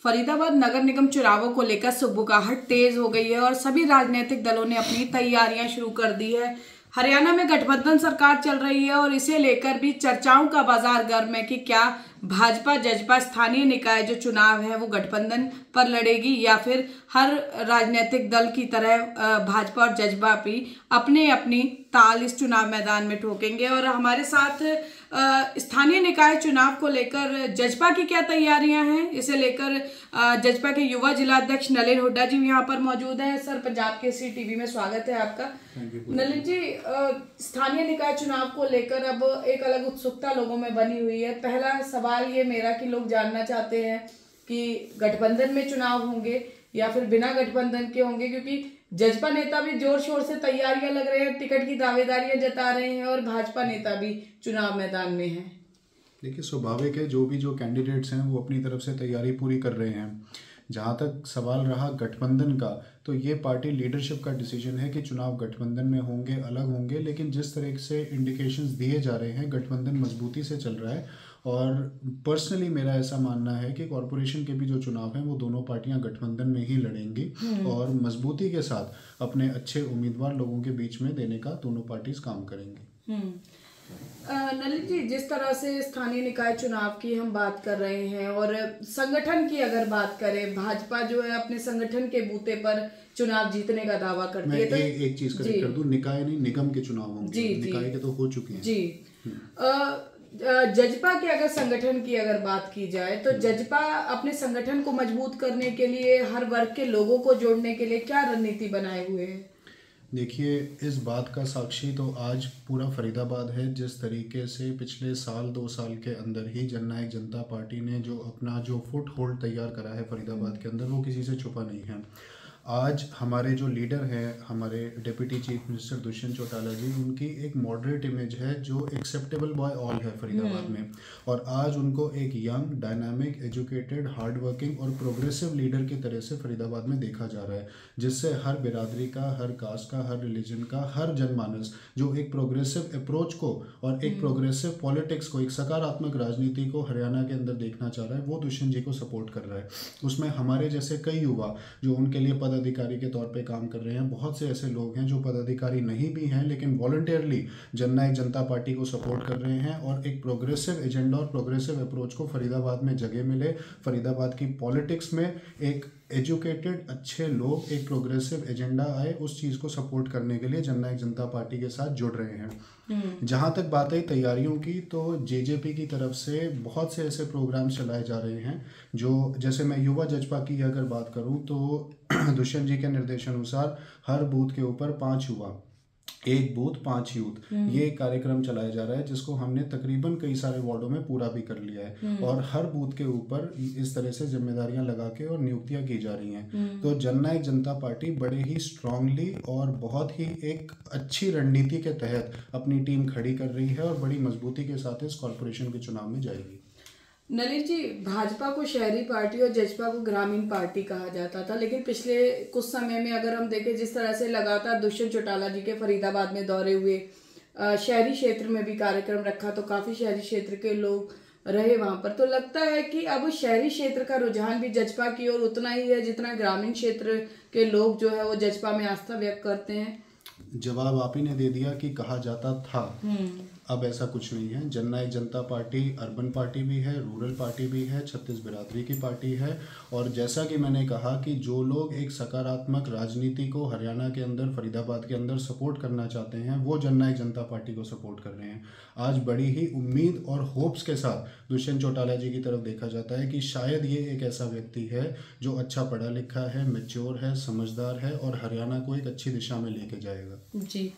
फरीदाबाद नगर निगम चुनावों को लेकर सुगबुगाहट तेज हो गई है और सभी राजनीतिक दलों ने अपनी तैयारियां शुरू कर दी है। हरियाणा में गठबंधन सरकार चल रही है और इसे लेकर भी चर्चाओं का बाजार गर्म है कि क्या भाजपा जजपा स्थानीय निकाय जो चुनाव है वो गठबंधन पर लड़ेगी या फिर हर राजनीतिक दल की तरह भाजपा और जजपा भी अपने अपनी ताल इस चुनाव मैदान में ठोकेंगे। और हमारे साथ स्थानीय निकाय चुनाव को लेकर जजपा की क्या तैयारियां हैं, इसे लेकर जजपा के युवा जिलाध्यक्ष नलिन हुड्डा जी यहाँ पर मौजूद हैं। सर, पंजाब केसरी टीवी में स्वागत है आपका। नलिन जी, स्थानीय निकाय चुनाव को लेकर अब एक अलग उत्सुकता लोगों में बनी हुई है। पहला सवाल ये मेरा कि लोग जानना चाहते हैं कि गठबंधन में चुनाव होंगे या फिर बिना गठबंधन के होंगे, क्योंकि जजपा नेता भी जोर शोर से तैयारियां लग रहे हैं, टिकट की दावेदारियां जता रहे हैं और भाजपा नेता भी चुनाव मैदान में हैं। देखिए, स्वाभाविक है, जो कैंडिडेट्स हैं वो अपनी तरफ से तैयारी पूरी कर रहे हैं। जहाँ तक सवाल रहा गठबंधन का, तो ये पार्टी लीडरशिप का डिसीजन है कि चुनाव गठबंधन में होंगे, अलग होंगे। लेकिन जिस तरह से इंडिकेशंस दिए जा रहे हैं, गठबंधन मजबूती से चल रहा है। और पर्सनली मेरा ऐसा मानना है कि कॉरपोरेशन के भी जो चुनाव हैं वो दोनों पार्टियां गठबंधन में ही लड़ेंगी और मजबूती के साथ अपने अच्छे उम्मीदवार लोगों के बीच में देने का दोनों पार्टीज काम करेंगी। नलिन जी, जिस तरह से स्थानीय निकाय चुनाव की हम बात कर रहे हैं और संगठन की अगर बात करें, भाजपा जो है अपने संगठन के बूते पर चुनाव जीतने का दावा करती है। तो एक चीज करेक्ट कर दूं, निकाय नहीं निगम के चुनाव होंगे, निकाय के तो हो चुके हैं जी। जजपा के अगर संगठन की अगर बात की जाए तो जजपा अपने संगठन को मजबूत करने के लिए, हर वर्ग के लोगों को जोड़ने के लिए क्या रणनीति बनाए हुए है? देखिए, इस बात का साक्षी तो आज पूरा फरीदाबाद है। जिस तरीके से पिछले साल 2 साल के अंदर ही जननायक जनता पार्टी ने जो अपना फुट होल्ड तैयार करा है फरीदाबाद के अंदर, वो किसी से छुपा नहीं है। आज हमारे जो लीडर हैं, हमारे deputy chief minister Dushyant Chautala ji, उनकी एक मॉडरेट इमेज है जो एक्सेप्टेबल बाय ऑल है फरीदाबाद में। और आज उनको एक young, dynamic, educated, hard working और प्रोग्रेसिव लीडर की तरह से फरीदाबाद में देखा जा रहा है, जिससे हर बिरादरी का, हर कास्ट का, हर रिलीजन का, हर जनमानस जो एक प्रोग्रेसिव अप्रोच को और एक प्रोग्रेसिव पॉलिटिक्स को, एक सकारात्मक राजनीति को हरियाणा के अंदर देखना चाह रहा है, वो दुष्यंत जी को सपोर्ट कर रहा है। उसमें हमारे जैसे कई युवा जो उनके लिए पदाधिकारी के तौर पे काम कर रहे हैं, बहुत से ऐसे लोग हैं जो पदाधिकारी नहीं भी हैं लेकिन वॉलंटियरली जननायक जनता पार्टी को सपोर्ट कर रहे हैं। और एक प्रोग्रेसिव एजेंडा और प्रोग्रेसिव अप्रोच को फरीदाबाद में जगह मिले, फरीदाबाद की पॉलिटिक्स में एक एजुकेटेड अच्छे लोग, एक प्रोग्रेसिव एजेंडा आए, उस चीज़ को सपोर्ट करने के लिए जननायक जनता पार्टी के साथ जुड़ रहे हैं। जहाँ तक बात है तैयारियों की, तो जेजेपी की तरफ से बहुत से ऐसे प्रोग्राम चलाए जा रहे हैं जो, जैसे मैं युवा जजपा की अगर बात करूँ तो दुष्यंत जी के निर्देशानुसार हर बूथ के ऊपर 5 युवा, 1 बूथ 5 यूथ, ये कार्यक्रम चलाया जा रहा है, जिसको हमने तकरीबन कई सारे वार्डों में पूरा भी कर लिया है। और हर बूथ के ऊपर इस तरह से जिम्मेदारियां लगा के और नियुक्तियां की जा रही हैं। तो जननायक जनता पार्टी बड़े ही स्ट्रांगली और बहुत ही एक अच्छी रणनीति के तहत अपनी टीम खड़ी कर रही है और बड़ी मजबूती के साथ इस कॉरपोरेशन के चुनाव में जाएगी। नलिन जी, भाजपा को शहरी पार्टी और जजपा को ग्रामीण पार्टी कहा जाता था, लेकिन पिछले कुछ समय में अगर हम देखें, जिस तरह से लगातार दुष्यंत चौटाला जी के फरीदाबाद में दौरे हुए, शहरी क्षेत्र में भी कार्यक्रम रखा, तो काफी शहरी क्षेत्र के लोग रहे वहां पर, तो लगता है कि अब शहरी क्षेत्र का रुझान भी जजपा की ओर उतना ही है जितना ग्रामीण क्षेत्र के लोग जो है वो जजपा में आस्था व्यक्त करते हैं। जवाब आप ही ने दे दिया कि कहा जाता था। अब ऐसा कुछ नहीं है। जननायक जनता पार्टी अर्बन पार्टी भी है, रूरल पार्टी भी है, 36 बिरादरी की पार्टी है। और जैसा कि मैंने कहा कि जो लोग एक सकारात्मक राजनीति को हरियाणा के अंदर, फरीदाबाद के अंदर सपोर्ट करना चाहते हैं, वो जननायक जनता पार्टी को सपोर्ट कर रहे हैं। आज बड़ी ही उम्मीद और होप्स के साथ दुष्यंत चौटाला जी की तरफ देखा जाता है कि शायद ये एक ऐसा व्यक्ति है जो अच्छा पढ़ा लिखा है, मैच्योर है, समझदार है और हरियाणा को एक अच्छी दिशा में लेके जाएगा जी।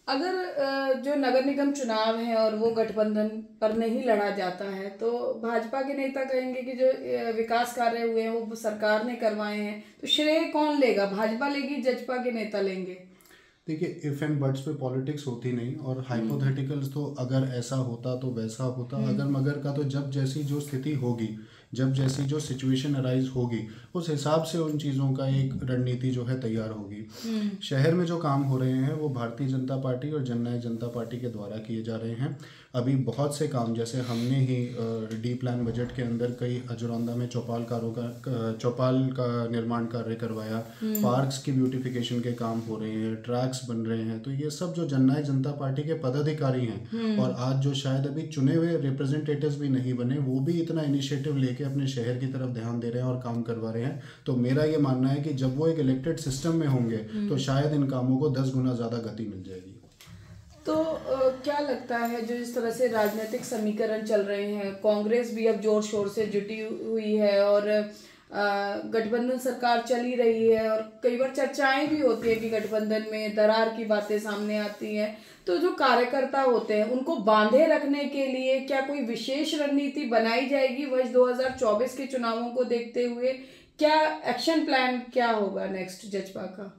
अगर जो नगर निगम चुनाव है और वो गठबंधन पर नहीं लड़ा जाता है, तो भाजपा के नेता कहेंगे कि जो विकास कार्य हुए हैं वो सरकार ने करवाए हैं, तो श्रेय कौन लेगा? भाजपा लेगी, जजपा के नेता लेंगे? देखिए, इफ एंड बट्स पे पॉलिटिक्स होती नहीं, और हाइपोथेटिकल्स तो अगर ऐसा होता तो वैसा होता, अगर मगर का तो जब जैसी जो स्थिति होगी, जब जैसी जो सिचुएशन अराइज होगी, उस हिसाब से उन चीज़ों का एक रणनीति जो है तैयार होगी। शहर में जो काम हो रहे हैं वो भारतीय जनता पार्टी और जननायक जनता पार्टी के द्वारा किए जा रहे हैं। अभी बहुत से काम, जैसे हमने ही डी प्लान बजट के अंदर कई अजरौंदा में चौपाल का निर्माण कार्य करवाया, पार्क्स की ब्यूटिफिकेशन के काम हो रहे हैं, ट्रैक्स बन रहे हैं। तो ये सब जो जननायक जनता पार्टी के पदाधिकारी हैं और आज जो शायद अभी चुने हुए रिप्रेजेंटेटिव्स भी नहीं बने, वो भी इतना इनिशिएटिव लेके अपने शहर की तरफ ध्यान दे रहे हैं और काम करवा रहे हैं। तो मेरा ये मानना है कि जब वो एक इलेक्टेड सिस्टम में होंगे तो शायद इन कामों को 10 गुना ज़्यादा गति मिल जाएगी। तो क्या लगता है, जो इस तरह से राजनीतिक समीकरण चल रहे हैं, कांग्रेस भी अब जोर शोर से जुटी हुई है और गठबंधन सरकार चल ही रही है और कई बार चर्चाएं भी होती है कि गठबंधन में दरार की बातें सामने आती हैं, तो जो कार्यकर्ता होते हैं उनको बांधे रखने के लिए क्या कोई विशेष रणनीति बनाई जाएगी वर्ष 2024 के चुनावों को देखते हुए? क्या एक्शन प्लान क्या होगा नेक्स्ट जजपा का?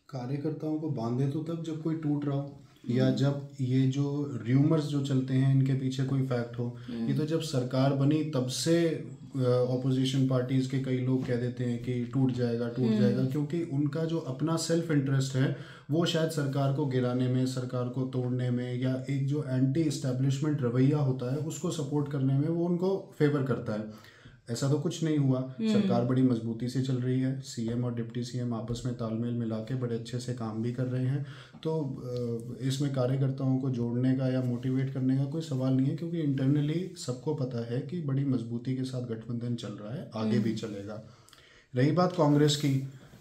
कार्यकर्ताओं को बांधे तो तब जब कोई टूट रहा हो, या जब ये जो र्यूमर्स जो चलते हैं इनके पीछे कोई फैक्ट हो। ये तो जब सरकार बनी तब से ऑपोजिशन पार्टीज के कई लोग कह देते हैं कि टूट जाएगा, क्योंकि उनका जो अपना सेल्फ इंटरेस्ट है वो शायद सरकार को गिराने में, सरकार को तोड़ने में, या एक जो एंटी इस्टेब्लिशमेंट रवैया होता है उसको सपोर्ट करने में वो उनको फेवर करता है। ऐसा तो कुछ नहीं हुआ। सरकार बड़ी मजबूती से चल रही है, सीएम और डिप्टी सीएम आपस में तालमेल मिला के बड़े अच्छे से काम भी कर रहे हैं। तो इसमें कार्यकर्ताओं को जोड़ने का या मोटिवेट करने का कोई सवाल नहीं है, क्योंकि इंटरनली सबको पता है कि बड़ी मजबूती के साथ गठबंधन चल रहा है, आगे भी चलेगा। रही बात कांग्रेस की,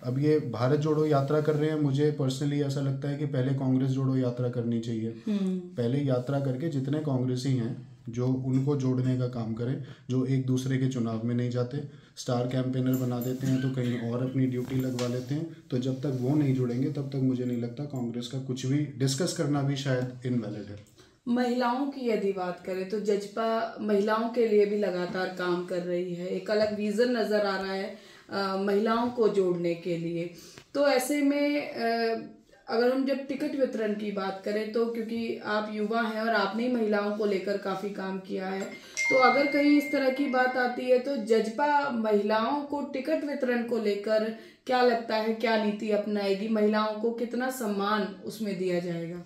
अब ये भारत जोड़ो यात्रा कर रहे हैं, मुझे पर्सनली ऐसा लगता है कि पहले कांग्रेस जोड़ो यात्रा करनी चाहिए। पहले यात्रा करके जितने कांग्रेसी हैं जो उनको जोड़ने का काम करें, जो एक दूसरे के चुनाव में नहीं जाते, स्टार कैंपेनर बना देते हैं तो कहीं और अपनी ड्यूटी लगवा लेते हैं। तो जब तक वो नहीं जुड़ेंगे तब तक मुझे नहीं लगता कांग्रेस का कुछ भी डिस्कस करना भी शायद इनवैलिड है। महिलाओं की यदि बात करें तो जजपा महिलाओं के लिए भी लगातार काम कर रही है, एक अलग विजन नज़र आ रहा है महिलाओं को जोड़ने के लिए। तो ऐसे में अगर हम जब टिकट वितरण की बात करें तो क्योंकि आप युवा हैं और आपने ही महिलाओं को लेकर काफ़ी काम किया है, तो अगर कहीं इस तरह की बात आती है तो जजपा महिलाओं को टिकट वितरण को लेकर क्या लगता है, क्या नीति अपनाएगी? महिलाओं को कितना सम्मान उसमें दिया जाएगा?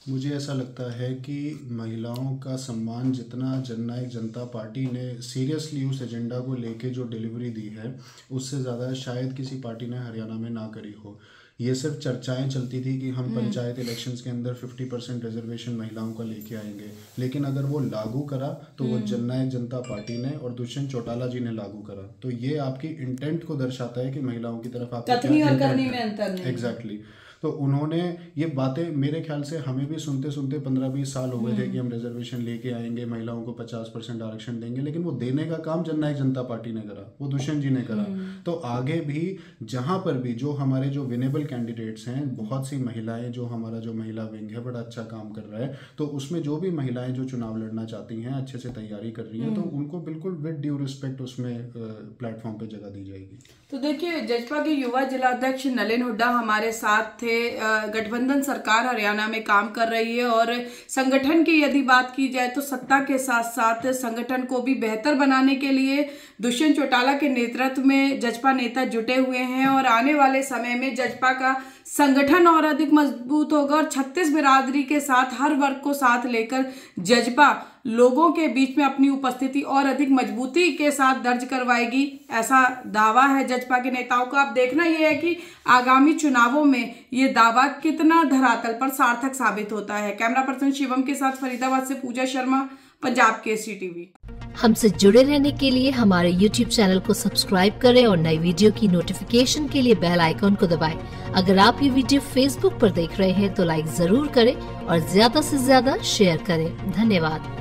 मुझे ऐसा लगता है कि महिलाओं का सम्मान जितना जननायक जनता पार्टी ने सीरियसली उस एजेंडा को लेके जो डिलीवरी दी है, उससे ज़्यादा शायद किसी पार्टी ने हरियाणा में ना करी हो। ये सिर्फ चर्चाएं चलती थी कि हम पंचायत इलेक्शंस के अंदर 50% रिजर्वेशन महिलाओं का लेके आएंगे, लेकिन अगर वो लागू करा तो वो जननायक जनता पार्टी ने और दुष्यंत चौटाला जी ने लागू करा। तो ये आपकी इंटेंट को दर्शाता है कि महिलाओं की तरफ आपका कथनी और करनी में अंतर नहीं। एग्जैक्टली। तो उन्होंने ये बातें मेरे ख्याल से हमें भी सुनते सुनते 15-20 साल हो गए थे कि हम रिजर्वेशन लेके आएंगे, महिलाओं को 50% आरक्षण देंगे, लेकिन वो देने का काम जननायक जनता पार्टी ने करा, वो दुष्यंत जी ने करा। तो आगे भी जहाँ पर भी जो हमारे जो विनेबल कैंडिडेट्स हैं, बहुत सी महिलाएं, जो हमारा जो महिला विंग है बड़ा अच्छा काम कर रहा है, तो उसमें जो भी महिलाएं जो चुनाव लड़ना चाहती हैं, अच्छे से तैयारी कर रही हैं, तो उनको बिल्कुल विद ड्यू रिस्पेक्ट उसमें प्लेटफॉर्म पे जगह दी जाएगी। तो देखिए, जजपा के युवा जिलाध्यक्ष नलिन हुड्डा हमारे साथ थे। गठबंधन सरकार हरियाणा में काम कर रही है और संगठन की यदि बात की जाए तो सत्ता के साथ साथ संगठन को भी बेहतर बनाने के लिए दुष्यंत चौटाला के नेतृत्व में जजपा नेता जुटे हुए हैं और आने वाले समय में जजपा का संगठन और अधिक मजबूत होगा और 36 बिरादरी के साथ हर वर्ग को साथ लेकर जजपा लोगों के बीच में अपनी उपस्थिति और अधिक मजबूती के साथ दर्ज करवाएगी, ऐसा दावा है जजपा के नेताओं का। अब देखना यह है कि आगामी चुनावों में ये दावा कितना धरातल पर सार्थक साबित होता है। कैमरा पर्सन शिवम के साथ फरीदाबाद से पूजा शर्मा, पंजाब केसरी टीवी। हमसे जुड़े रहने के लिए हमारे YouTube चैनल को सब्सक्राइब करें और नई वीडियो की नोटिफिकेशन के लिए बेल आइकॉन को दबाएं। अगर आप ये वीडियो Facebook पर देख रहे हैं तो लाइक जरूर करें और ज्यादा से ज्यादा शेयर करें। धन्यवाद।